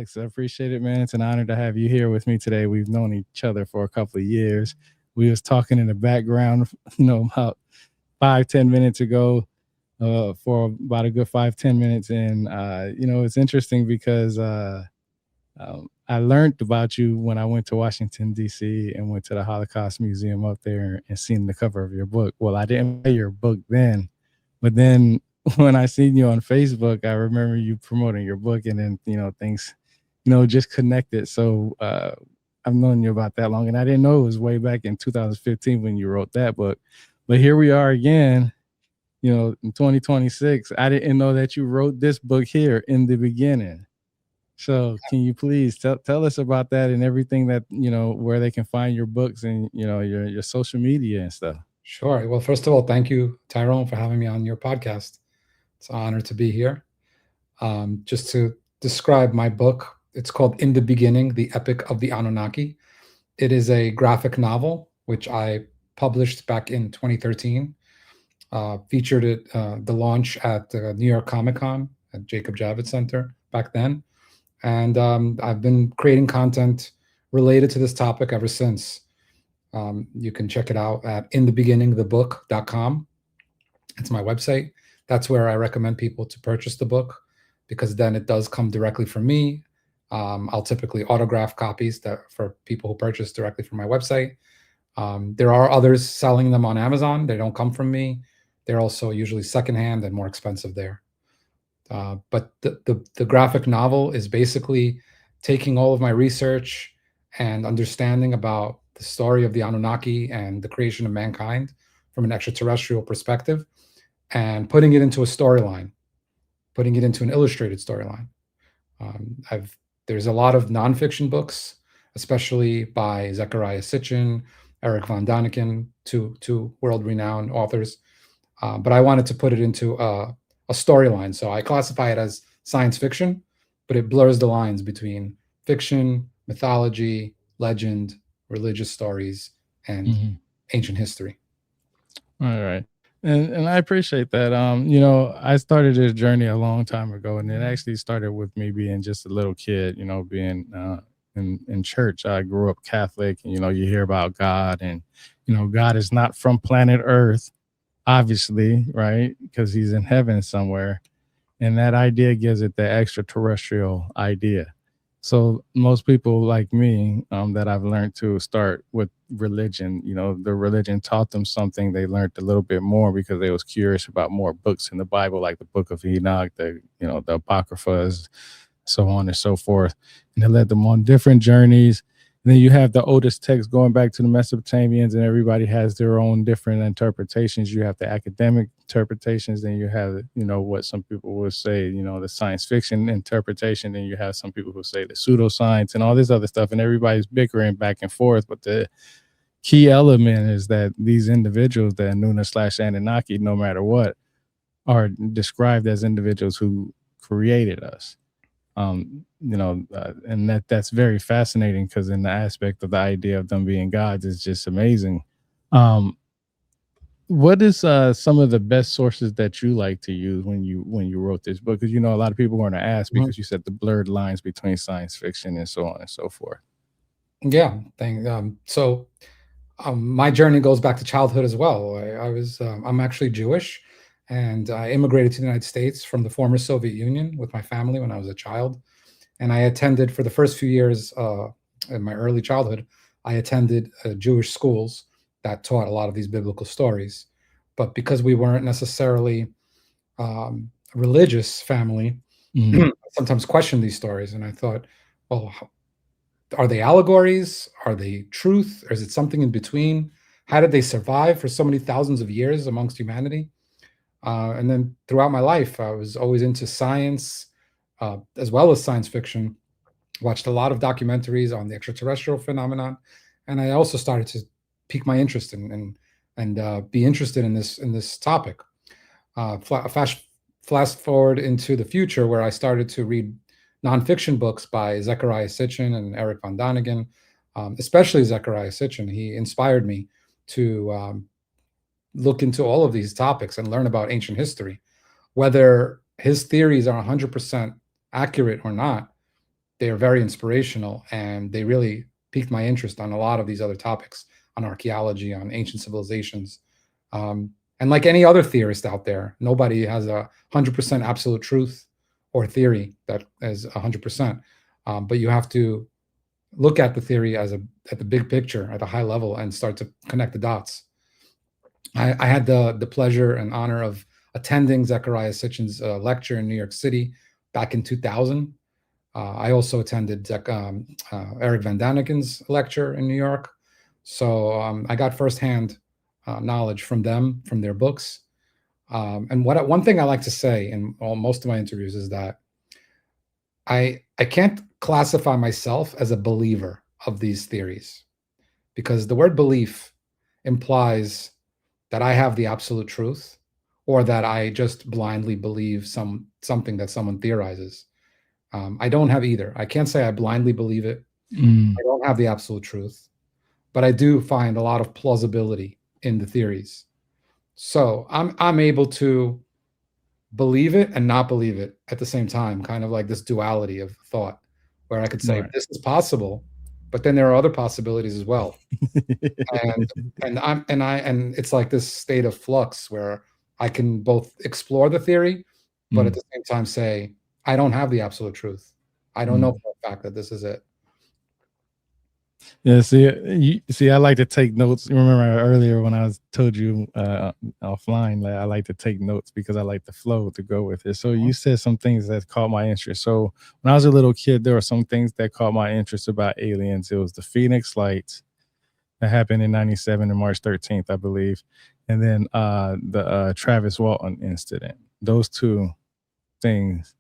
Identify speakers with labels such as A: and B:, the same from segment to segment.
A: Alex, I appreciate it, man. It's an honor to have you here with me today. We've known each other for a couple of years. We was talking in the background, about 5, 10 minutes ago, for about a good 5, 10 minutes, and it's interesting because I learned about you when I went to Washington D.C. and went to the Holocaust Museum up there and seen the cover of your book. Well, I didn't buy your book then, but then when I seen you on Facebook, I remember you promoting your book, and then things, just connected. So I've known you about that long, and I didn't know it was way back in 2015 when you wrote that book. But here we are again, in 2026. I didn't know that you wrote this book here in the beginning. So can you please tell us about that and everything that where they can find your books and your social media and stuff.
B: Sure. Well, first of all, thank you, Tyrone, for having me on your podcast. It's an honor to be here. Just to describe my book, it's called In the Beginning, The Epic of the Anunnaki. It is a graphic novel, which I published back in 2013. Featured it the launch at the New York Comic Con at Jacob Javits Center back then. And I've been creating content related to this topic ever since. You can check it out at inthebeginningthebook.com. It's my website. That's where I recommend people to purchase the book, because then it does come directly from me. I'll typically autograph copies for people who purchase directly from my website. There are others selling them on Amazon. They don't come from me. They're also usually secondhand and more expensive there. But the graphic novel is basically taking all of my research and understanding about the story of the Anunnaki and the creation of mankind from an extraterrestrial perspective, and putting it into a storyline, putting it into an illustrated storyline. There's a lot of nonfiction books, especially by Zecharia Sitchin, Eric von Daniken, two world-renowned authors. But I wanted to put it into a storyline. So I classify it as science fiction, but it blurs the lines between fiction, mythology, legend, religious stories, and ancient history.
A: All right. And I appreciate that. I started this journey a long time ago, and it actually started with me being just a little kid, being in church. I grew up Catholic, and, you hear about God, and, God is not from planet Earth, obviously, right? Because he's in heaven somewhere. And that idea gives it the extraterrestrial idea. So most people like me, that I've learned to start with religion, the religion taught them something. They learned a little bit more because they was curious about more books in the Bible, like the Book of Enoch, the Apocryphas, so on and so forth. And it led them on different journeys. And then you have the oldest text going back to the Mesopotamians, and everybody has their own different interpretations. You have the academic interpretations, then you have, what some people would say, the science fiction interpretation, then you have some people who say the pseudoscience and all this other stuff, and everybody's bickering back and forth. But the key element is that these individuals, the Anunna/Anunnaki, no matter what, are described as individuals who created us. And that's very fascinating, because in the aspect of the idea of them being gods is just amazing. What is some of the best sources that you like to use when you wrote this book? Because a lot of people want to ask, because you said the blurred lines between science fiction and so on and so forth.
B: Yeah, my journey goes back to childhood as well. I'm actually Jewish, and I immigrated to the United States from the former Soviet Union with my family when I was a child. And I attended, for the first few years in my early childhood, I attended Jewish schools that taught a lot of these biblical stories. But because we weren't necessarily a religious family, I sometimes questioned these stories. And I thought, well, are they allegories? Are they truth? Or is it something in between? How did they survive for so many thousands of years amongst humanity? And then throughout my life, I was always into science, as well as science fiction. Watched a lot of documentaries on the extraterrestrial phenomenon, and I also started to pique my interest and be interested in this topic. Fast forward into the future, where I started to read nonfiction books by Zecharia Sitchin and Eric von Daniken, especially Zecharia Sitchin. He inspired me to look into all of these topics and learn about ancient history. Whether his theories are 100% accurate or not, they are very inspirational, and they really piqued my interest on a lot of these other topics, on archaeology, on ancient civilizations. And like any other theorist out there, nobody has 100% absolute truth or theory that is 100%. But you have to look at the theory at the big picture, at the high level, and start to connect the dots. I had the pleasure and honor of attending Zechariah Sitchin's lecture in New York City back in 2000. I also attended Eric Van Daniken's lecture in New York. So I got firsthand knowledge from them, from their books. And one thing I like to say in most of my interviews is that I can't classify myself as a believer of these theories, because the word belief implies that I have the absolute truth, or that I just blindly believe something that someone theorizes. I don't have either. I can't say I blindly believe it.
A: Mm,
B: I don't have the absolute truth, but I do find a lot of plausibility in the theories. So I'm able to believe it and not believe it at the same time, kind of like this duality of thought, where I could say
A: right.
B: this is possible, but then there are other possibilities as well. And and it's like this state of flux where I can both explore the theory, but at
A: Mm,
B: the same time say I don't have the absolute truth. I don't know
A: mm.
B: for a fact that this is it.
A: Yeah, see, I like to take notes. You remember earlier when I was told you offline that I like to take notes because I like the flow to go with it. So
B: Mhm,
A: you said some things that caught my interest. So when I was a little kid, there were some things that caught my interest about aliens. It was the Phoenix Lights that happened in '97 and March 13th, I believe, and then the Travis Walton incident. Those two things,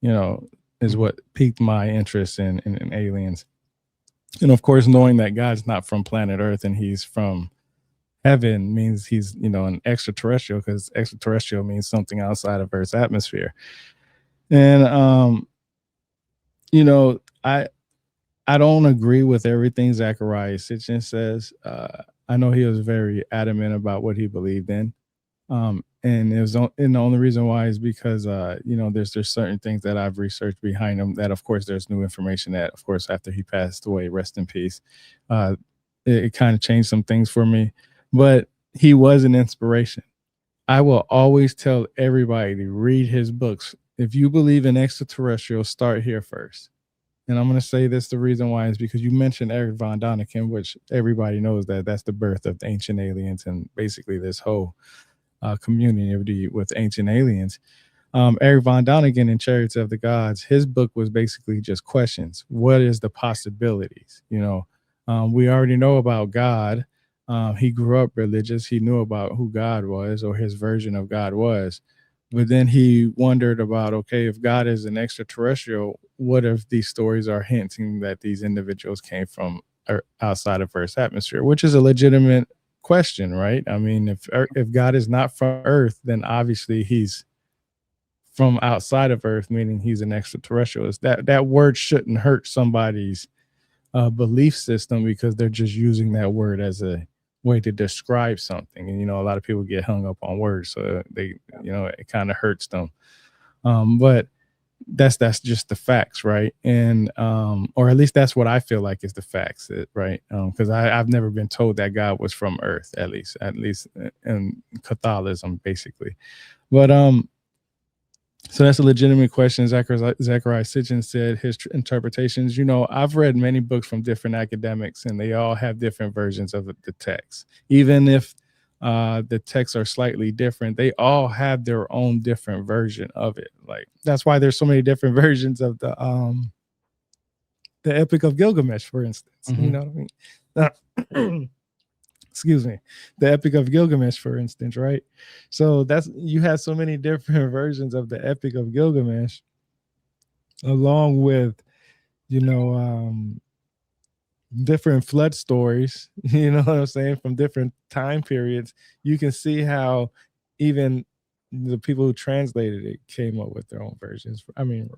A: you know, is
B: mhm,
A: what piqued my interest in aliens. And of course, knowing that God's not from planet Earth and he's from heaven means he's, an extraterrestrial, because extraterrestrial means something outside of Earth's atmosphere. And you know, I don't agree with everything Zachariah Sitchin says. I know he was very adamant about what he believed in. And and the only reason why is because there's certain things that I've researched behind him, that of course there's new information that, of course, after he passed away, rest in peace, uh it kind of changed some things for me. But he was an inspiration. I will always tell everybody to read his books. If you believe in extraterrestrials, start here first. And I'm going to say this, the reason why is because you mentioned Eric von Daniken, which everybody knows that that's the birth of the ancient aliens and basically this whole community with ancient aliens. Eric von Daniken in Chariots of the Gods, his book was basically just questions. What is the possibilities? We already know about God. He grew up religious. He knew about who God was, or his version of God was. But then he wondered about, okay, if God is an extraterrestrial, what if these stories are hinting that these individuals came from outside of Earth's atmosphere, which is a legitimate question, right? I mean, if God is not from Earth, then obviously he's from outside of Earth, meaning he's an extraterrestrial. That word shouldn't hurt somebody's belief system, because they're just using that word as a way to describe something. And a lot of people get hung up on words, so it kind of hurts them. But that's just the facts, right? And or at least that's what I feel like is the facts, right? Because I've never been told that God was from Earth, at least in Catholicism, basically. But so that's a legitimate question. Zachariah Sitchin said his interpretations. I've read many books from different academics, and they all have different versions of the text. Even if the texts are slightly different, they all have their own different version of it. Like, that's why there's so many different versions of the Epic of Gilgamesh, for instance. You
B: mhm.
A: know what I mean? Excuse me, the Epic of Gilgamesh, for instance, right? So that's, you have so many different versions of the Epic of Gilgamesh, along with you know different flood stories. You know what I'm saying, from different time periods. You can see how even the people who translated it came up with their own versions. Do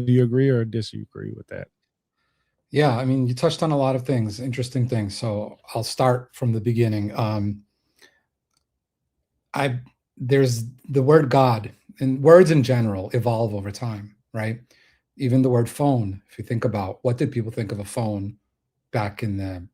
A: you agree or disagree with that?
B: Yeah, I mean, you touched on a lot of things, interesting things. So I'll start from the beginning. I There's the word God, and words in general evolve over time, right? Even the word phone, if you think about what did people think of a phone back in the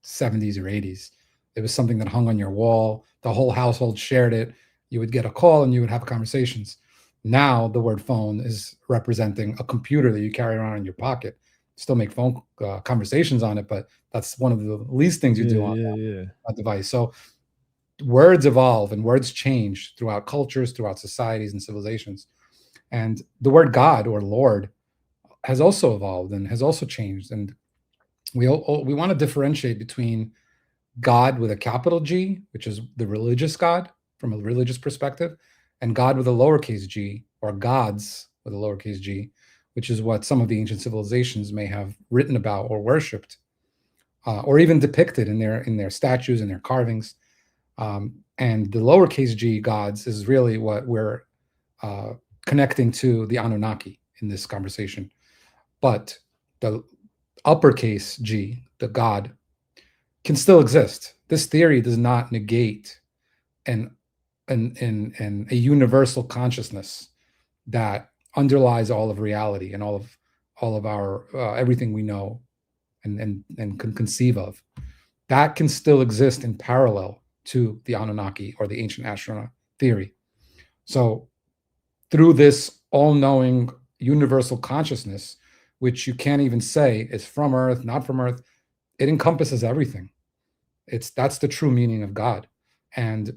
B: 70s or 80s, it was something that hung on your wall. The whole household shared it. You would get a call and you would have conversations. Now the word phone is representing a computer that you carry around in your pocket. Still make phone conversations on it, but that's one of the least things you
C: Yeah,
B: do on
C: yeah, yeah.
B: that device. So words evolve and words change throughout cultures, throughout societies and civilizations. And the word God or Lord has also evolved and has also changed. And we want to differentiate between God with a capital G, which is the religious God from a religious perspective, and God with a lowercase g, or gods with a lowercase g, which is what some of the ancient civilizations may have written about or worshipped, or even depicted in their statues and their carvings. And the lowercase g gods is really what we're uh, connecting to the Anunnaki in this conversation. But the uppercase G, the God, can still exist. This theory does not negate an, an a universal consciousness that underlies all of reality and all of our everything we know and can conceive of. That can still exist in parallel to the Anunnaki or the ancient astronaut theory. So through this all-knowing universal consciousness, which you can't even say is from Earth, not from Earth, it encompasses everything. That's the true meaning of God. And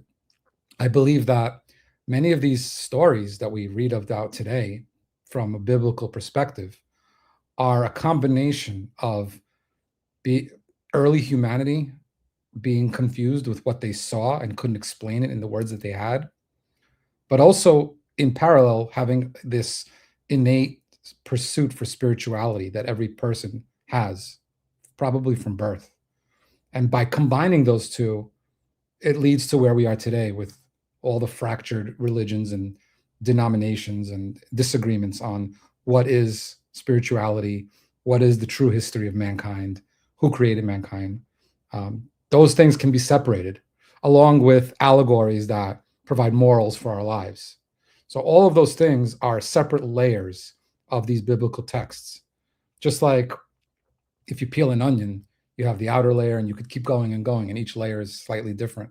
B: I believe that many of these stories that we read about today from a biblical perspective are a combination of the early humanity being confused with what they saw and couldn't explain it in the words that they had, but also in parallel having this innate pursuit for spirituality that every person has, probably from birth. And by combining those two, it leads to where we are today with all the fractured religions and denominations and disagreements on what is spirituality, what is the true history of mankind, who created mankind. Those things can be separated, along with allegories that provide morals for our lives. So, all of those things are separate layers of these biblical texts. Just like if you peel an onion, you have the outer layer and you could keep going and going, and each layer is slightly different.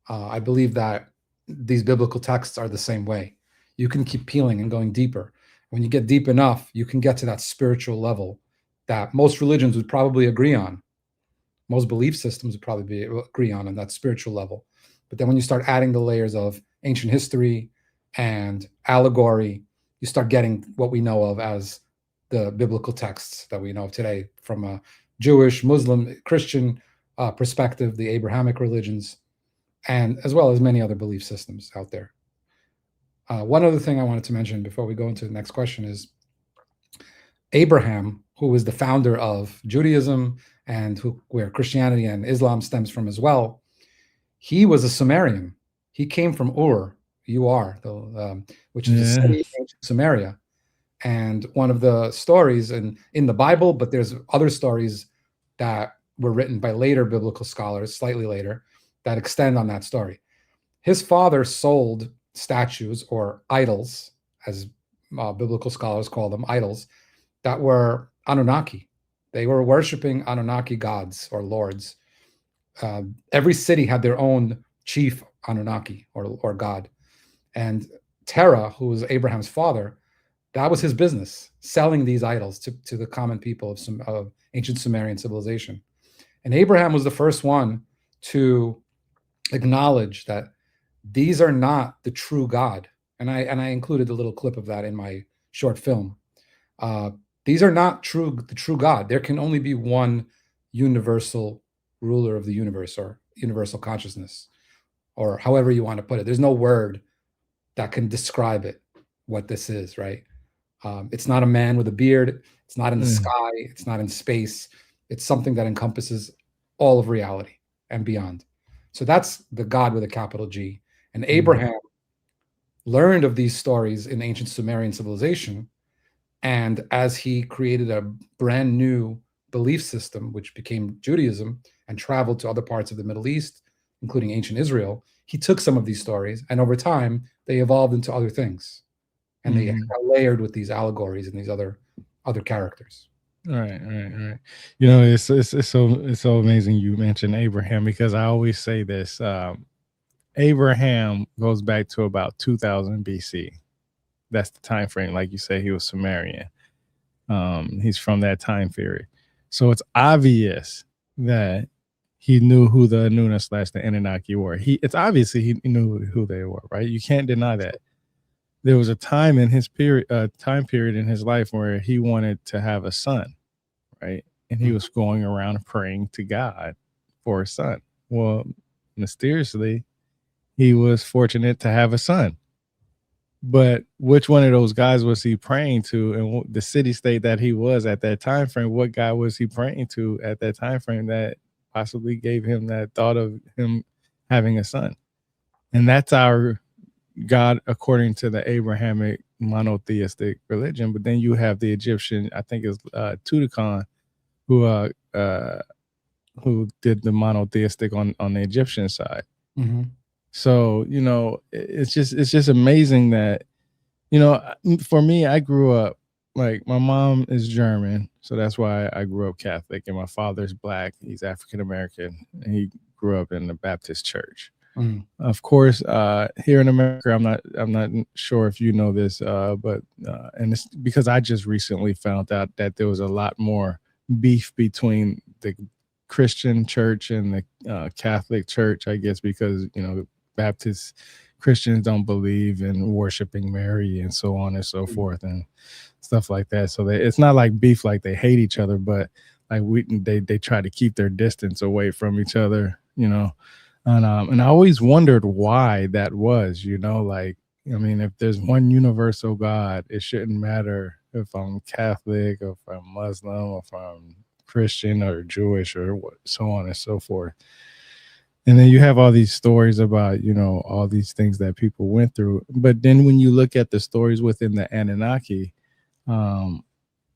B: I believe that these biblical texts are the same way. You can keep peeling and going deeper. When you get deep enough, you can get to that spiritual level that most religions would probably agree on. Most belief systems would probably agree on that spiritual level. But then when you start adding the layers of ancient history and allegory, you start getting what we know of as the biblical texts that we know of today from a Jewish, Muslim, Christian perspective, the Abrahamic religions, and as well as many other belief systems out there. One other thing I wanted to mention before we go into the next question is Abraham, who was the founder of Judaism and where Christianity and Islam stems from as well. He was a Sumerian. He came from which is a
A: Yeah.
B: city in ancient Samaria. And one of the stories in the Bible, but there's other stories that were written by later biblical scholars, slightly later, that extend on that story. His father sold statues or idols, as biblical scholars call them, idols, that were Anunnaki. They were worshiping Anunnaki gods or lords. Every city had their own chief Anunnaki or god. And Terah, who was Abraham's father, that was his business, selling these idols to the common people of ancient Sumerian civilization. And Abraham was the first one to acknowledge that these are not the true God. And I included a little clip of that in my short film. These are not the true God. There can only be one universal ruler of the universe or universal consciousness, or however you want to put it. There's no word that can describe it, what this is, right? It's not a man with a beard. It's not in the
A: Yeah.
B: sky. It's not in space. It's something that encompasses all of reality and beyond. So that's the God with a capital G. And
A: Mhm.
B: Abraham learned of these stories in ancient Sumerian civilization. And as he created a brand new belief system, which became Judaism and traveled to other parts of the Middle East, including ancient Israel, he took some of these stories and over time they evolved into other things. And they
A: Mhm.
B: got layered with these allegories and these other other characters.
A: Right, right, right. You know, it's so amazing you mentioned Abraham because I always say this. Abraham goes back to about 2000 BC. That's the time frame. Like you say, he was Sumerian. He's from that time period. So it's obvious that he knew who the Anuna slash the Anunnaki were. It's obviously he knew who they were, right? You can't deny that. There was a time in his time period in his life where he wanted to have a son, right? And he
B: Mm.
A: was going around praying to God for a son. Well, mysteriously, he was fortunate to have a son. But which one of those guys was he praying to, and the city state that he was at that time frame? What guy was he praying to at that time frame that possibly gave him that thought of him having a son? And that's our God according to the Abrahamic monotheistic religion. But then you have the Egyptian, I think it's Tutankhamun, who uh, uh, who did the monotheistic on the Egyptian side.
B: Mhm.
A: So it's just amazing that for me, I grew up like my mom is German, so that's why I grew up Catholic, and my father's black. He's African American, and he grew up in the Baptist church.
B: Mm.
A: Of course, here in America, I'm not sure if you know this, but and it's because I just recently found out that there was a lot more beef between the Christian church and the Catholic church. I guess because Baptist Christians don't believe in worshiping Mary and so on and so
B: Mm.
A: forth and stuff like that. So it's not like beef, like they hate each other, but like they try to keep their distance away from each other. And I always wondered why that was, like, I mean, if there's one universal God, it shouldn't matter if I'm Catholic or if I'm Muslim or if I'm Christian or Jewish or so on and so forth. And then you have all these stories about, all these things that people went through. But then when you look at the stories within the Anunnaki, um,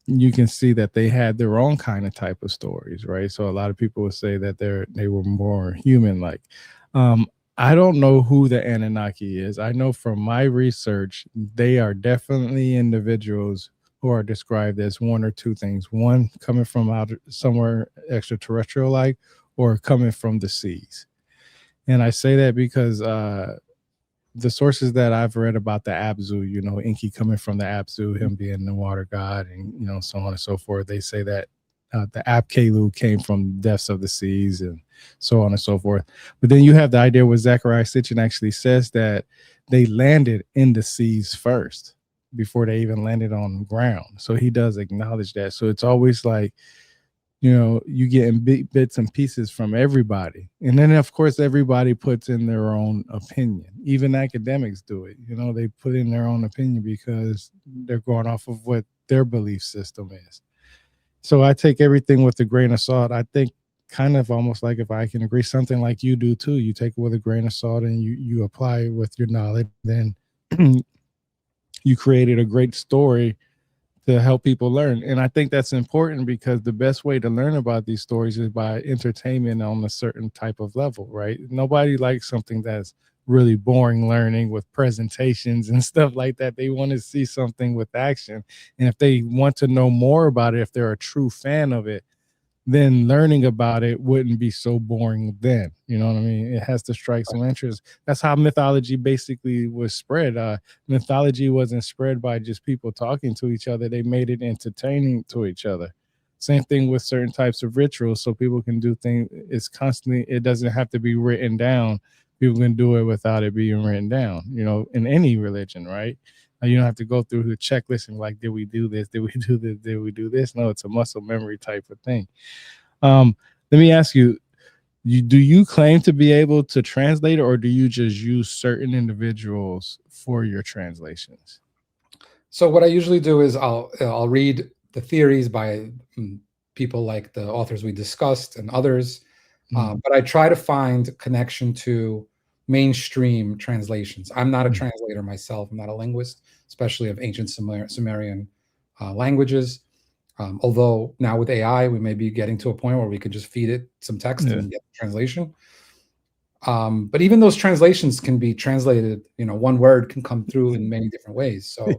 A: you can see that they had their own kind of type of stories, right? So a lot of people would say that they were more human like. Um, I don't know who the Anunnaki is. I know from my research, they are definitely individuals who are described as one or two things. One coming from out somewhere extraterrestrial like, or coming from the seas. And I say that because the sources that I've read about the Abzu, Inky coming from the Abzu, him being the water god, and so on and so forth. They say that the Apkelu came from the depths of the seas, and so on and so forth. But then you have the idea where Zechariah Sitchin actually says that they landed in the seas first before they even landed on the ground. So he does acknowledge that. So it's always like you getting bits and pieces from everybody, and then of course everybody puts in their own opinion. Even academics do it. They put in their own opinion because they're going off of what their belief system is. So I take everything with a grain of salt. I think kind of almost like if I can agree something like you do too, you take it with a grain of salt and you apply it with your knowledge, then you created a great story to help people learn. And I think that's important because the best way to learn about these stories is by entertainment on a certain type of level, right? Nobody likes something that's really boring learning with presentations and stuff like that. They want to see something with action. And if they want to know more about it, if they're a true fan of it, then learning about it wouldn't be so boring then. You know what I mean? It has to strike some interest. That's how mythology basically was spread. Mythology wasn't spread by just people talking to each other. They made it entertaining to each other. Same thing with certain types of rituals. So people can do things. It's constantly, it doesn't have to be written down. People can do it without it being written down, in any religion, right? You don't have to go through the checklist and like, did we do this? Did we do this? Did we do this? No, it's a muscle memory type of thing. Um, Let me ask you, do you claim to be able to translate, or do you just use certain individuals for your translations?
B: So what I usually do is I'll read the theories by people like the authors we discussed and others,
A: Mm,
B: but I try to find connection to mainstream translations. I'm not a
A: mm,
B: translator myself. I'm not a linguist, especially of ancient Sumerian languages. Although now with AI, we may be getting to a point where we could just feed it some text
A: yeah.
B: and get the translation. But even those translations can be translated. One word can come through in many different ways. So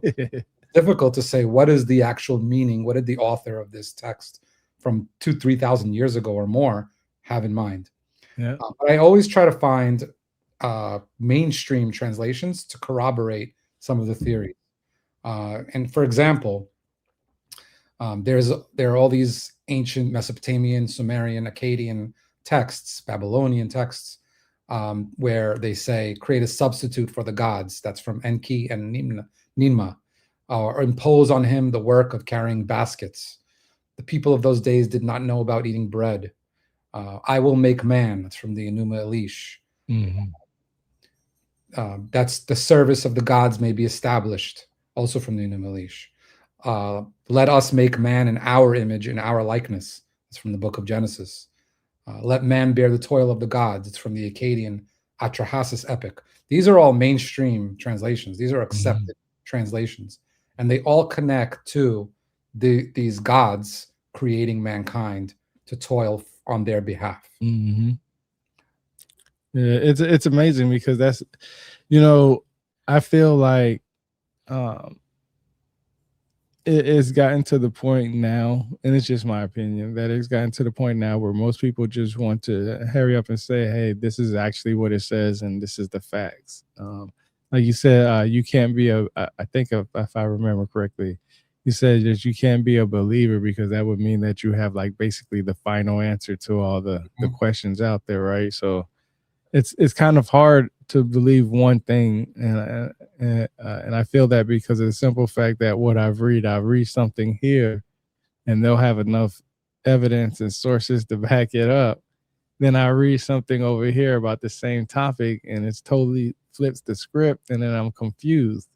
B: difficult to say what is the actual meaning. What did the author of this text from 2,000-3,000 years ago or more have in mind?
A: Yeah.
B: But I always try to find mainstream translations to corroborate some of the theories. And for example, there are all these ancient Mesopotamian, Sumerian, Akkadian texts, Babylonian texts, where they say create a substitute for the gods. That's from Enki and Ninma, or impose on him the work of carrying baskets. The people of those days did not know about eating bread. I will make man. That's from the Enuma Elish.
A: Mm-hmm.
B: That's the service of the gods may be established, also from the Enuma Elish. Let us make man in our image, in our likeness. It's from the book of Genesis. Let man bear the toil of the gods. It's from the Akkadian Atrahasis epic. These are all mainstream translations. These are accepted translations. And they all connect to these gods creating mankind to toil on their behalf.
A: Mm-hmm. Yeah, it's amazing because that's, you know, I feel like it's gotten to the point now, and it's just my opinion, that it's gotten to the point now where most people just want to hurry up and say, "Hey, this is actually what it says, and this is the facts." Like you said, you can't be a. I think if I remember correctly, you said that you can't be a believer because that would mean that you have like basically the final answer to all the questions out there, right? So it's kind of hard to believe one thing, and I feel that because of the simple fact that what I read something here, and they'll have enough evidence and sources to back it up. Then I read something over here about the same topic, and it's totally flips the script, and then I'm confused,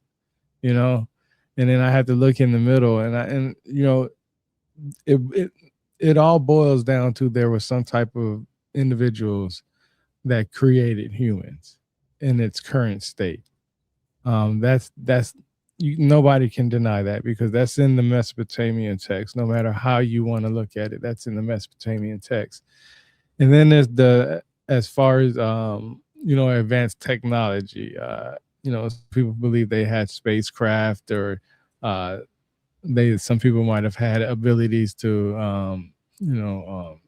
A: you know, and then I have to look in the middle, and you know, it it all boils down to there was some type of individuals that created humans in its current state. That's nobody can deny that because that's in the Mesopotamian text. No matter how you want to look at it, that's in the Mesopotamian text. And then there's the as far as you know, advanced technology. You know, people believe they had spacecraft or uh, they some people might have had abilities to you know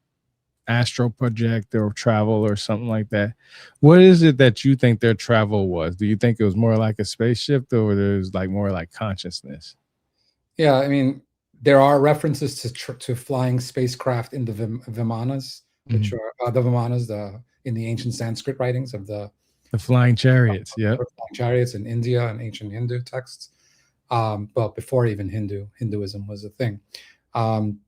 A: astral project or travel or something like that. What is it that you think their travel was? Do you think it was more like a spaceship or there's like more like consciousness?
B: Yeah, I mean, there are references to flying spacecraft in the Vimanas, which
A: Mhm.
B: are the Vimanas, in the ancient Sanskrit writings of the
A: The flying chariots. Yep.
B: flying chariots in India and ancient Hindu texts. Well, before even Hinduism was a thing. Um,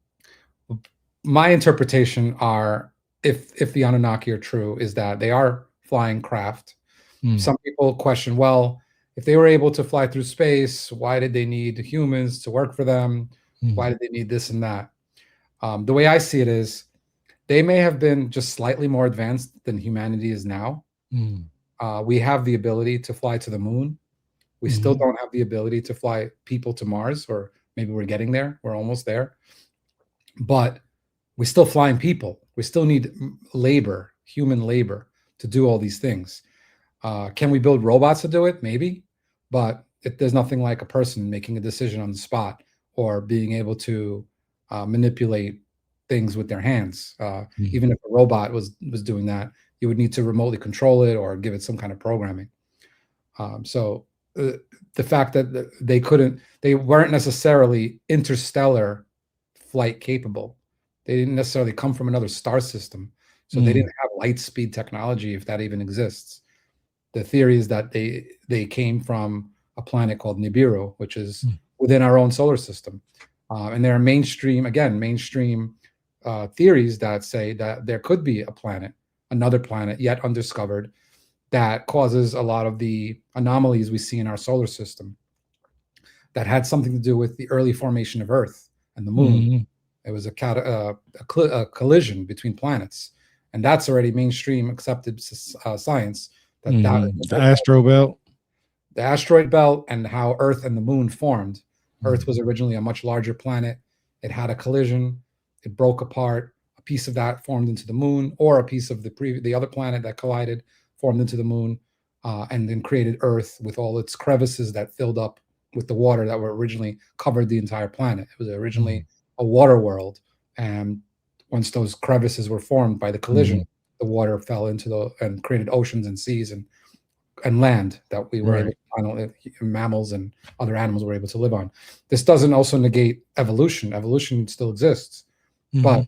B: my interpretation are, if the Anunnaki are true, is that they are flying craft.
A: Mm.
B: Some people question, well, if they were able to fly through space, why did they need humans to work for them? Why
A: Mm.
B: did they need this and that? The way I see it is they may have been just slightly more advanced than humanity is now.
A: Mm.
B: We have the ability to fly to the moon. We still
A: Mhm.
B: don't have the ability to fly people to Mars, or maybe we're getting there. We're almost there. But we're still flying people. We still need labor, human labor, to do all these things. Can we build robots to do it? Maybe, but there's nothing like a person making a decision on the spot or being able to manipulate things with their hands.
A: Mm.
B: Even if a robot was doing that, you would need to remotely control it or give it some kind of programming. So the fact that they weren't necessarily interstellar flight capable. They didn't necessarily come from another star system, so they
A: Mm.
B: didn't have light speed technology, if that even exists. The theory is that they came from a planet called Nibiru, which is
A: Mm.
B: within our own solar system. And there are mainstream theories that say that there could be another planet yet undiscovered, that causes a lot of the anomalies we see in our solar system, that had something to do with the early formation of Earth and the Moon.
A: Mhm.
B: It was a collision between planets, and that's already mainstream accepted science. That
A: Mhm. The astro belt.
B: the asteroid belt and how Earth and the Moon formed. Earth
A: Mm.
B: was originally a much larger planet. It had a collision. It broke apart. A piece of that formed into the Moon, or a piece of the other planet that collided formed into the Moon, and then created Earth with all its crevices that filled up with the water that were originally covered the entire planet. It was originally
A: Mhm.
B: a water world, and once those crevices were formed by the collision,
A: Mhm.
B: the water fell into the and created oceans and seas and land that we were able
A: Right.
B: to finally, mammals and other animals were able to live on. This doesn't also negate evolution. Evolution still exists, but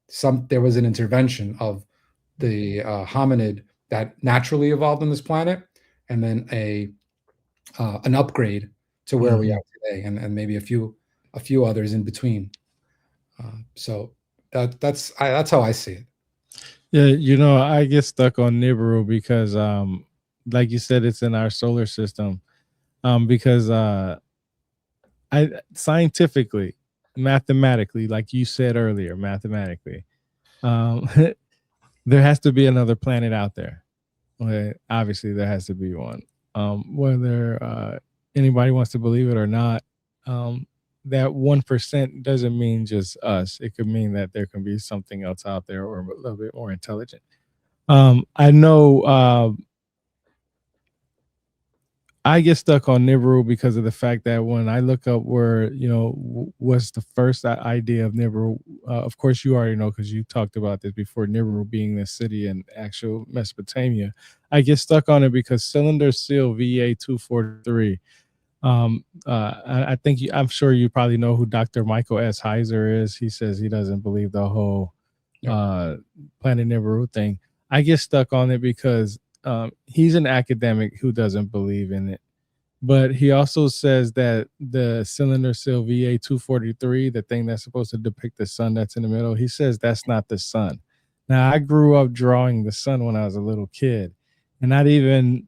A: Mhm.
B: there was an intervention of the hominid that naturally evolved on this planet, and then an upgrade to where we
A: Mhm.
B: are today, and maybe a few others in between. So that's how I see it.
A: Yeah, I get stuck on Nibiru because like you said, it's in our solar system. Because I scientifically, mathematically, like you said earlier, mathematically, um there has to be another planet out there. Well, obviously there has to be one. Whether anybody wants to believe it or not, um, that 1% doesn't mean just us. It could mean that there can be something else out there or a little bit more intelligent. I know I get stuck on Nibiru because of the fact that when I look up where, what's the first idea of Nibiru, of course, you already know because you talked about this before, Nibiru being the city in actual Mesopotamia. I get stuck on it because cylinder seal VA 243. I think I'm sure you probably know who Dr. Michael S. Heiser is. He says he doesn't believe the whole
B: Yeah.
A: uh, Planet Nibiru thing. I get stuck on it because he's an academic who doesn't believe in it. But he also says that the cylinder seal VA 243, the thing that's supposed to depict the sun that's in the middle, he says that's not the sun. Now, I grew up drawing the sun when I was a little kid, and not even,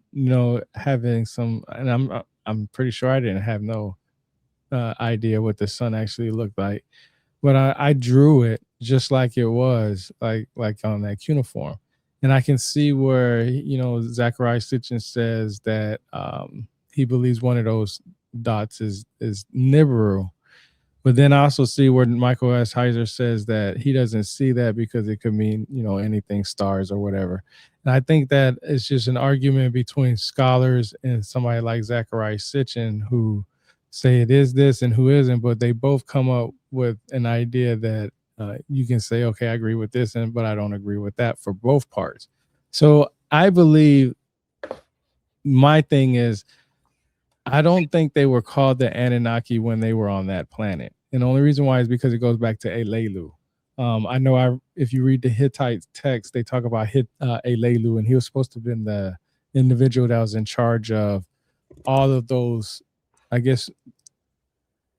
A: having some, and I'm pretty sure I didn't have no idea what the sun actually looked like, but I drew it just like it was, like on that cuneiform, and I can see where Zachariah Sitchin says that he believes one of those dots is Nibiru, but then I also see where Michael S. Heiser says that he doesn't see that because it could mean, anything stars or whatever. And I think that it's just an argument between scholars and somebody like Zachariah Sitchin who say it is this and who isn't, but they both come up with an idea that you can say, okay, I agree with this, but I don't agree with that for both parts. So I believe my thing is I don't think they were called the Anunnaki when they were on that planet. And the only reason why is because it goes back to Elelu. I know if you read the Hittite text, they talk about Elelu, and he was supposed to have been the individual that was in charge of all of those, I guess,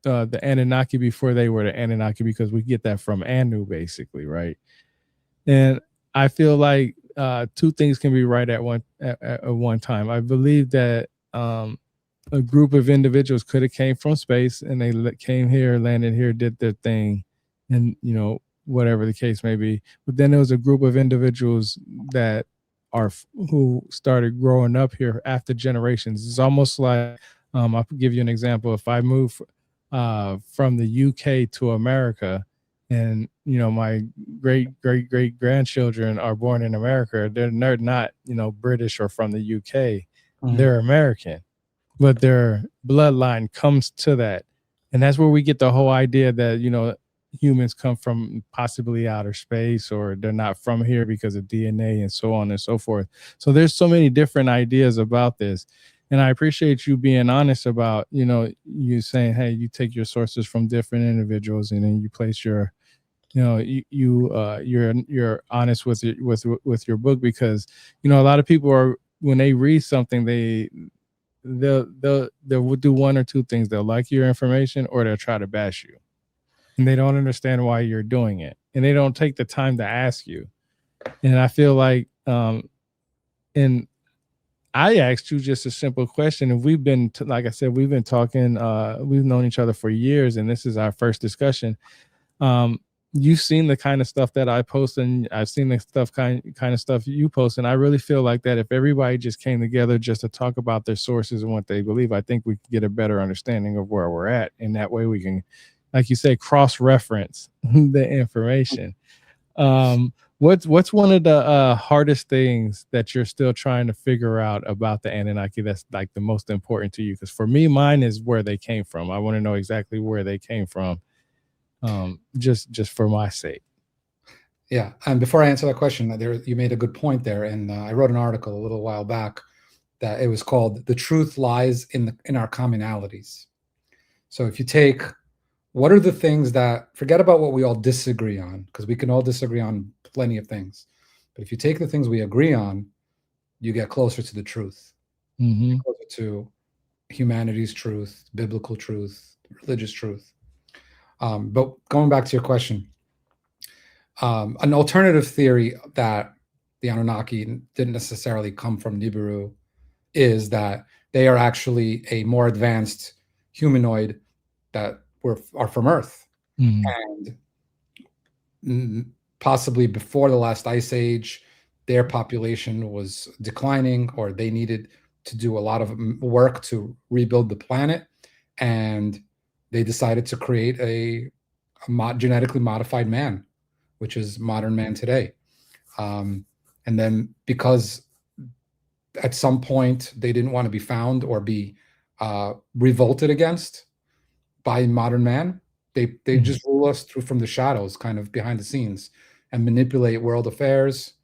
A: the Anunnaki before they were the Anunnaki, because we get that from Anu, basically, right? And I feel like two things can be right at one time. I believe that a group of individuals could have came from space and they came here, landed here, did their thing, and whatever the case may be. But then there was a group of individuals that who started growing up here after generations. It's almost like I'll give you an example. If I move from the UK to America, and my great grandchildren are born in America, they're not British or from the UK,
B: Mhm.
A: they're American, but their bloodline comes to that. And that's where we get the whole idea that, humans come from possibly outer space, or they're not from here because of DNA and so on and so forth. So there's so many different ideas about this. And I appreciate you being honest about, you saying, hey, you take your sources from different individuals and then you place your, you're honest with it with your book, because a lot of people are, when they read something, they'll do one or two things. They'll like your information or they'll try to bash you, and they don't understand why you're doing it, and they don't take the time to ask you. And I feel like and I asked you just a simple question, and like I said, we've been talking, we've known each other for years, and this is our first discussion. um you've seen the kind of stuff that I post, and I've seen the kind of stuff you post, and I really feel like that if everybody just came together just to talk about their sources and what they believe, I think we could get a better understanding of where we're at, and that way we can, like you say, cross reference the information. um What's one of the hardest things that you're still trying to figure out about the Anunnaki that's like the most important to you? Because for me, mine is where they came from. I want to know exactly where they came from, just for my sake.
B: Yeah, and before I answer that question, there you made a good point there, and I wrote an article a little while back that it was called "The Truth Lies in Our Commonalities." So if you take what are the things that forget about what we all disagree on, because we can all disagree on plenty of things, but if you take the things we agree on, you get closer to the truth,
A: Mm-hmm.
B: closer to humanity's truth, biblical truth, religious truth. But going back to your question, an alternative theory that the Anunnaki didn't necessarily come from Nibiru is that they are actually a more advanced humanoid that are from Earth,
A: Mm-hmm.
B: and possibly before the last ice age, their population was declining, or they needed to do a lot of work to rebuild the planet, and they decided to create a genetically modified man, which is modern man today. Um, and then because at some point they didn't want to be found or be revolted against by modern man, they
A: Mm-hmm.
B: just rule us through from the shadows, kind of behind the scenes, and manipulate world affairs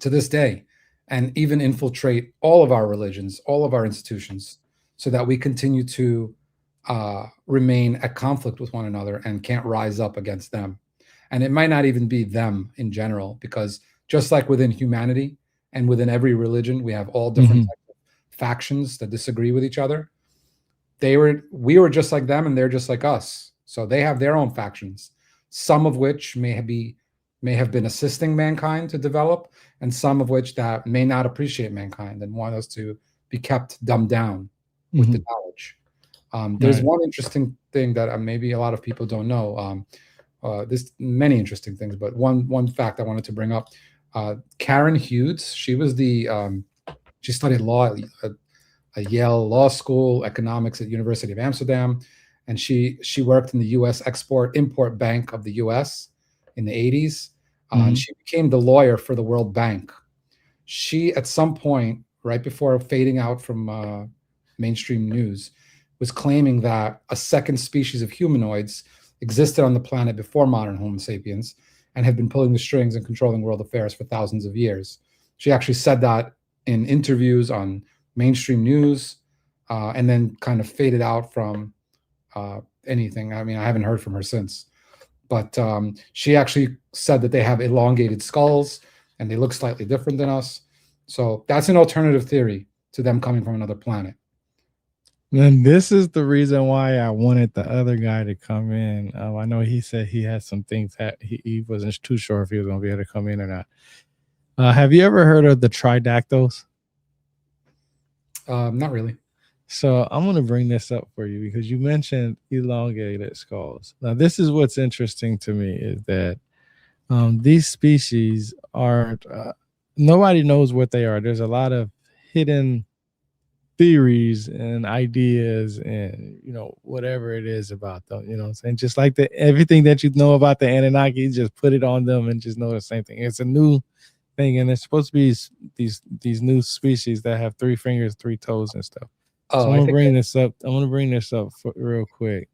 B: to this day, and even infiltrate all of our religions, all of our institutions, so that we continue to remain at conflict with one another and can't rise up against them. And it might not even be them in general, because just like within humanity and within every religion, we have all different
A: Mm-hmm.
B: types of factions that disagree with each other. We were just like them, and they're just like us. So they have their own factions, some of which may have been assisting mankind to develop, and some of which that may not appreciate mankind and want us to be kept dumbed down with
A: Mm-hmm.
B: the knowledge. There's
A: Right.
B: one interesting thing that maybe a lot of people don't know. There's many interesting things, but one fact I wanted to bring up: Karen Hughes. She studied law at Yale Law School, economics at University of Amsterdam, and she worked in the U.S. Export Import Bank of the U.S. in the 80s, and
A: Mm-hmm.
B: she became the lawyer for the World Bank. She, at some point, right before fading out from mainstream news, was claiming that a second species of humanoids existed on the planet before modern Homo sapiens and have been pulling the strings and controlling world affairs for thousands of years. She actually said that in interviews on mainstream news, and then kind of faded out from anything. I mean, I haven't heard from her since. But she actually said that they have elongated skulls and they look slightly different than us. So that's an alternative theory to them coming from another planet.
A: And this is the reason why I wanted the other guy to come in. I know he said he had some things that he wasn't too sure if he was going to be able to come in or not. Have you ever heard of the tridactyls?
B: Not really.
A: So I'm going to bring this up for you because you mentioned elongated skulls. Now, this is what's interesting to me is that these species aren't, nobody knows what they are. There's a lot of hidden theories and ideas and, whatever it is about them, you know what I'm saying? Just like everything that you know about the Anunnaki, just put it on them and just know the same thing. It's a new thing, and it's supposed to be these new species that have 3 fingers, 3 toes, and stuff. So
B: Oh,
A: I'm
B: I
A: gonna
B: think
A: bring this up. I'm gonna bring this up real quick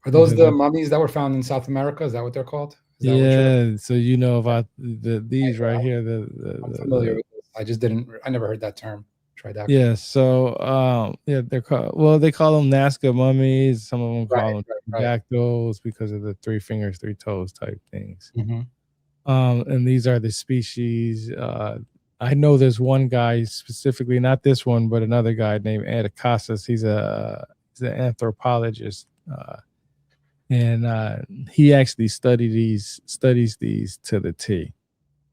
B: are those
A: because
B: the mummies that were found in South America? Is that what they're called? Is that what you're?
A: yeah. So you know
B: Yeah,
A: about these right here.
B: I'm familiar with this. I just didn't. I never heard that term, tridactyl.
A: Yeah. So yeah, they're called. Well, they call them Nazca mummies. Some of them
B: Right,
A: call them
B: right,
A: dactyls because of the 3 fingers, 3 toes type things.
B: right. Hmm.
A: And these are the species. I know there's one guy specifically, not this one, but another guy named Anacostas. He's an anthropologist, and he actually studies these to the T.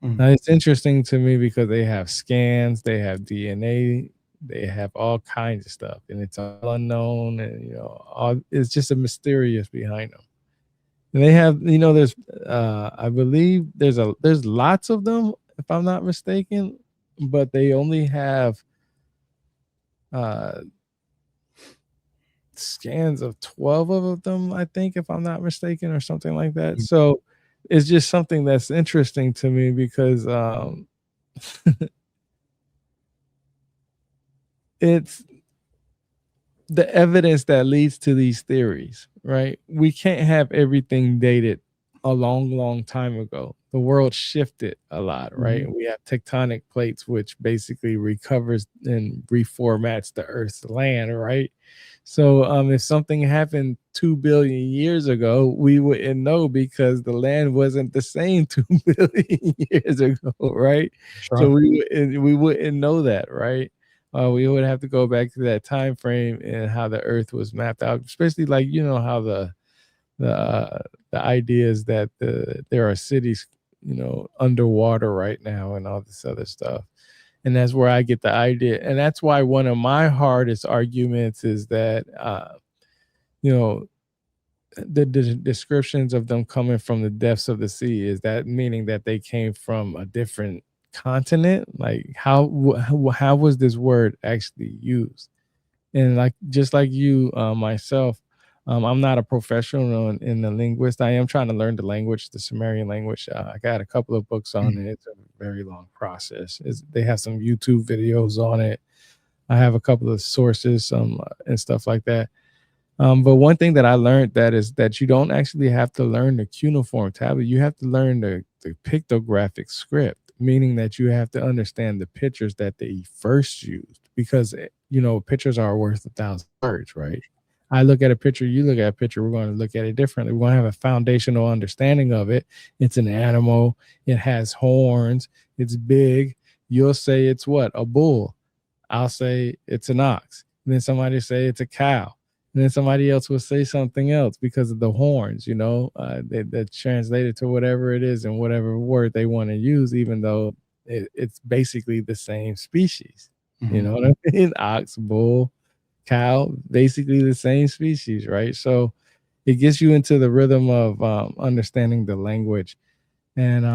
A: Now
B: Mm.
A: it's interesting to me because they have scans, they have DNA, they have all kinds of stuff, and it's all unknown, and it's just a mysterious behind them. And they have, there's I believe there's lots of them, if I'm not mistaken, but they only have uh scans of 12 of them, I think, if I'm not mistaken, or something like that.
B: Mm.
A: So it's just something that's interesting to me because it's the evidence that leads to these theories, right? We can't have everything dated a long, long time ago. The world shifted a lot, right?
B: Mhm.
A: We have tectonic plates, which basically recovers and reformats the Earth's land, right? So, if something happened 2 billion years ago, we wouldn't know because the land wasn't the same 2 billion years ago, right? So
B: Sure.
A: we wouldn't know that, right? We would have to go back to that time frame and how the Earth was mapped out, especially like how the uh, the idea is that there are cities underwater right now and all this other stuff, and that's where I get the idea, and that's why one of my hardest arguments is that you know the descriptions of them coming from the depths of the sea, is that meaning that they came from a different continent? Like how was this word actually used? And like just like you, myself, I'm not a professional in the linguist. I am trying to learn the language, the Sumerian language. I got a couple of books on
B: Mm.
A: it. It's a very long process. They have some YouTube videos on it. I have a couple of sources, and stuff like that. But one thing that I learned that is that you don't actually have to learn the cuneiform tablet. You have to learn the pictographic script, meaning that you have to understand the pictures that they first used, because pictures are worth 1,000 words, right? I look at a picture, you look at a picture, we're going to look at it differently. We're going to have a foundational understanding of it. It's an animal, it has horns, it's big. You'll say it's what? A bull. I'll say it's an ox. And then somebody say it's a cow. And then somebody else will say something else because of the horns, that's translated to whatever it is and whatever word they want to use, even though it's basically the same species. You
B: Mhm.
A: know what I mean? Ox, bull, cow, basically the same species, right? So it gets you into the rhythm of understanding the language. And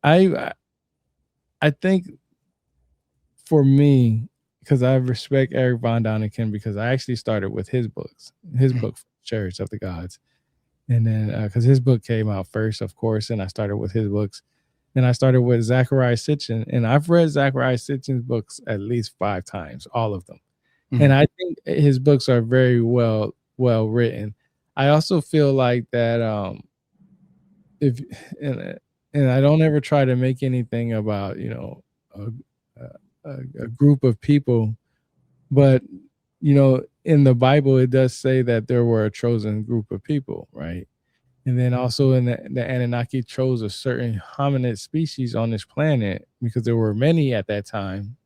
A: I I think for me, because I respect Eric Von Daniken, because I actually started with his
B: Mm.
A: book, Chariots of the Gods. And then, because his book came out first, of course, and I started with his books. And I started with Zachariah Sitchin, and I've read Zachariah Sitchin's books at least 5 times, all of them. And
B: Mhm.
A: I think his books are very well written. I also feel like that if and, and I don't ever try to make anything about a, a group of people, but in the Bible it does say that there were a chosen group of people, right? And then also in the Anunnaki chose a certain hominid species on this planet because there were many at that time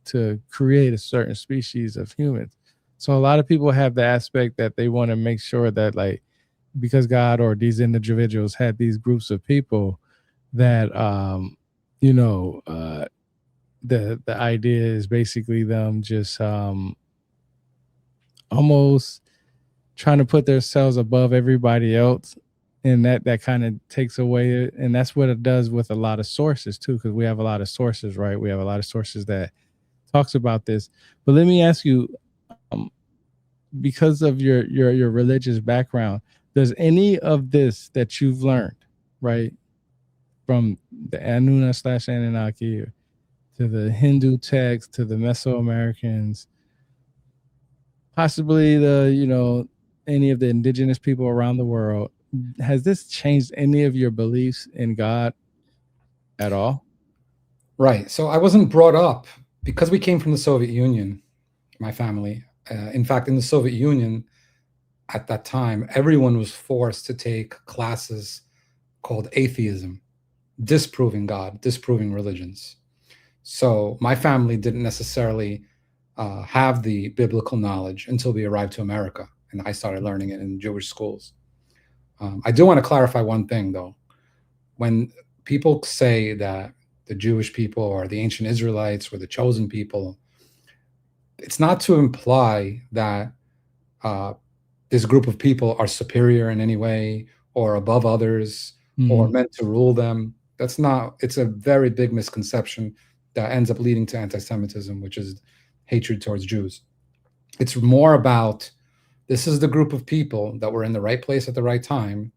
A: to create a certain species of humans. So a lot of people have the aspect that they want to make sure that, like, because God or these individuals had these groups of people, that you know the idea is basically them just almost trying to put themselves above everybody else, and that kind of takes away, and that's what it does with a lot of sources too, because we have a lot of sources, right? We have a lot of sources that talks about this. But let me ask you, um, because of your religious background, does any of this that you've learned, right, from the Anuna slash Anunnaki to the Hindu text to the Mesoamericans, possibly the any of the indigenous people around the world, has this changed any of your beliefs in God at all?
B: Right. So I wasn't brought up because we came from the Soviet Union, my family. In fact, in the Soviet Union at that time, everyone was forced to take classes called atheism, disproving God, disproving religions. So my family didn't necessarily have the biblical knowledge until we arrived to America, and I started learning it in Jewish schools. I do want to clarify one thing, though. When people say that the Jewish people or the ancient Israelites were the chosen people, it's not to imply that uh, this group of people are superior in any way or above others or
A: Mhm.
B: meant to rule them. That's not, it's a very big misconception that ends up leading to anti Semitism, which is hatred towards Jews. It's more about this is the group of people that were in the right place at the right time,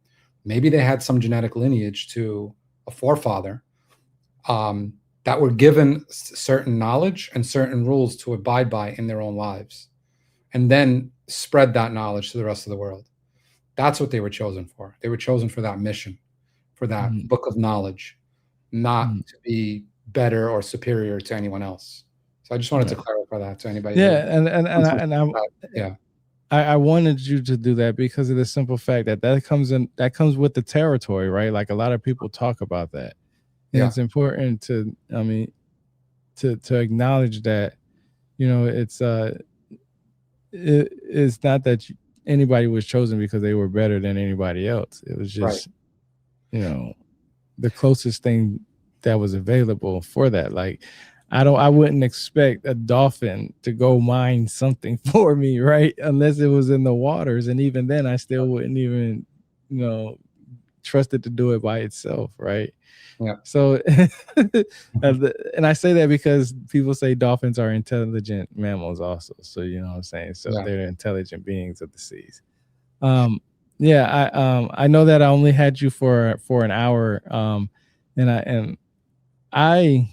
B: Maybe they had some genetic lineage to a forefather that were given certain knowledge and certain rules to abide by in their own lives, and then spread that knowledge to the rest of the world. That's what they were chosen for. They were chosen for that mission, for that
A: mm,
B: book of knowledge, not
A: mm.
B: to be better or superior to anyone else. So I just wanted to
A: Right.
B: clarify that to anybody that
A: Yeah,
B: yeah,
A: I wanted you to do that because of the simple fact that that comes with the territory, right? Like a lot of people talk about that, and
B: yeah,
A: it's important to, I mean, to acknowledge that, it's it's not that anybody was chosen because they were better than anybody else. It was
B: right,
A: just, you know the closest thing that was available for that. Like, I wouldn't expect a dolphin to go mine something for me, right? Unless it was in the waters, and even then I still wouldn't even, you know trust it to do it by itself, right?
B: yeah,
A: So and I say that because people say dolphins are intelligent mammals also, so you know what I'm saying, so
B: yeah,
A: they're intelligent beings of the seas. um yeah, I know that I only had you for an hour, and I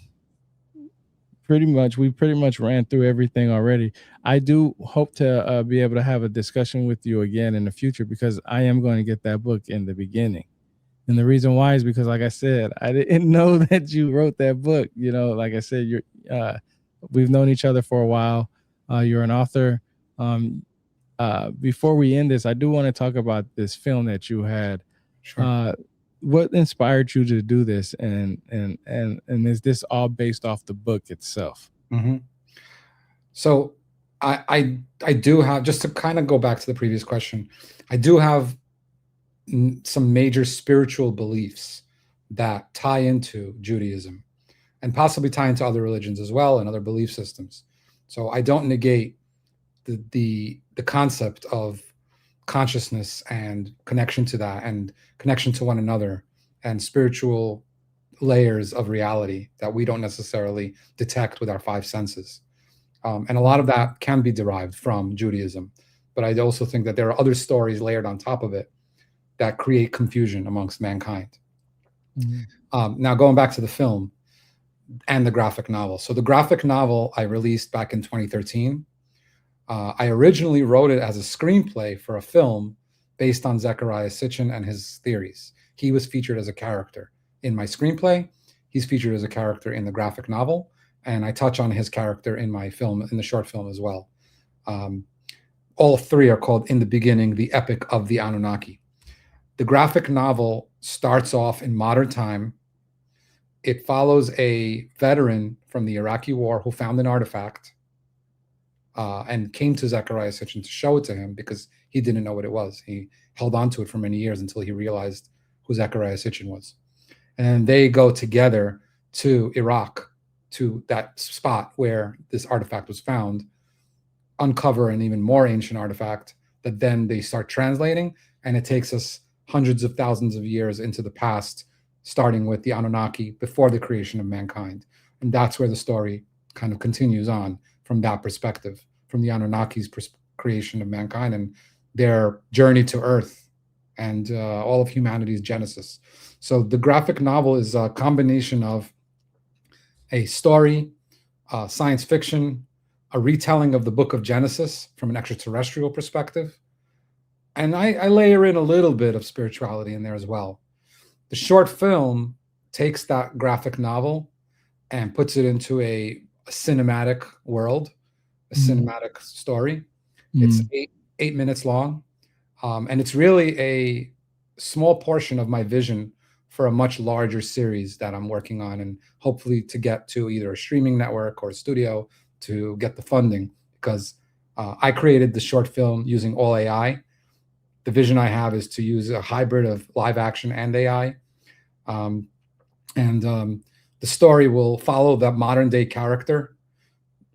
A: we pretty much ran through everything already. I do hope to be able to have a discussion with you again in the future, because I am going to get that book in the beginning. And the reason why is because, like I said, I didn't know that you wrote that book. Like I said, uh, we've known each other for a while. You're an author. Um, Before we end this, I do want to talk about this film that you had.
B: sure.
A: Uh, what inspired you to do this, and is this all based off the book itself?
B: Hmm. So I do have, just to kind of go back to the previous question, I do have some major spiritual beliefs that tie into Judaism and possibly tie into other religions as well and other belief systems. So I don't negate the concept of consciousness and connection to that and connection to one another and spiritual layers of reality that we don't necessarily detect with our five senses. And a lot of that can be derived from Judaism. But I also think that there are other stories layered on top of it that create confusion amongst mankind.
A: Mhm.
B: Now, going back to the film and the graphic novel. So, the graphic novel I released back in 2013. I originally wrote it as a screenplay for a film based on Zecharia Sitchin and his theories. He was featured as a character in my screenplay. He's featured as a character in the graphic novel, and I touch on his character in my film, in the short film as well. Um, all three are called In the Beginning, the Epic of the Anunnaki. The graphic novel starts off in modern time. It follows a veteran from the Iraqi war who found an artifact and came to Zecharia Sitchin to show it to him because he didn't know what it was. He held on to it for many years until he realized who Zecharia Sitchin was. And they go together to Iraq, to that spot where this artifact was found, uncover an even more ancient artifact that then they start translating. And it takes us hundreds of thousands of years into the past, starting with the Anunnaki before the creation of mankind. And that's where the story kind of continues on from that perspective, from the Anunnaki's creation of mankind and their journey to Earth and all of humanity's genesis. So the graphic novel is a combination of a story, science fiction, a retelling of the book of Genesis from an extraterrestrial perspective. And I layer in a little bit of spirituality in there as well. The short film takes that graphic novel and puts it into a cinematic world, a
A: Mm,
B: cinematic story. It's
A: mm,
B: 8 minutes long, and it's really a small portion of my vision for a much larger series that I'm working on, and hopefully to get to either a streaming network or a studio to get the funding. Because I created the short film using all AI. The vision I have is to use a hybrid of live action and AI. Um, and the story will follow that modern day character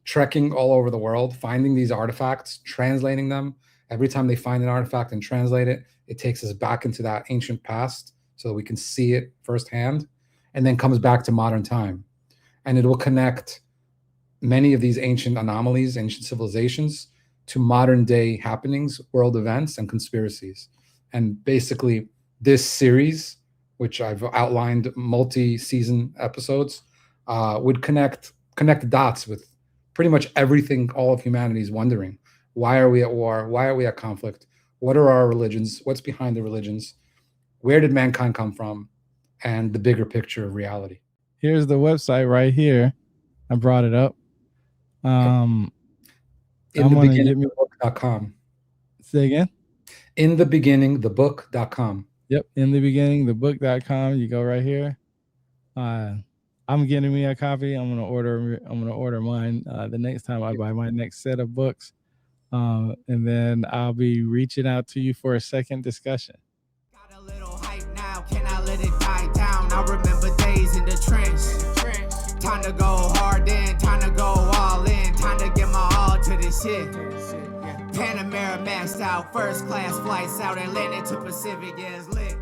B: trekking all over the world, finding these artifacts, translating them. Every time they find an artifact and translate it, it takes us back into that ancient past so that we can see it firsthand, and then comes back to modern time. And it will connect many of these ancient anomalies, ancient civilizations, to modern day happenings, world events, and conspiracies. And basically, this series, which I've outlined multi-season episodes, would connect the dots with pretty much everything all of humanity is wondering. Why are we at war? Why are we at conflict? What are our religions? What's behind the religions? Where did mankind come from? And the bigger picture of reality.
A: Here's the website right here. I brought it up. I'm gonna get me
B: inthebeginningthebook.com.
A: say again.
B: Inthebeginningthebook.com.
A: Yep, in the beginning, thebook.com. You go right here. I'm getting me a copy. I'm gonna order mine the next time I buy my next set of books. And then I'll be reaching out to you for a second discussion.
C: Got a little hype now, can I let it die down? I remember days in the trench. Time to go hard in, time to go all in, time to get my all to this shit. Panamera maxed out, first class flights out Atlantic to Pacific, yeah, it's lit.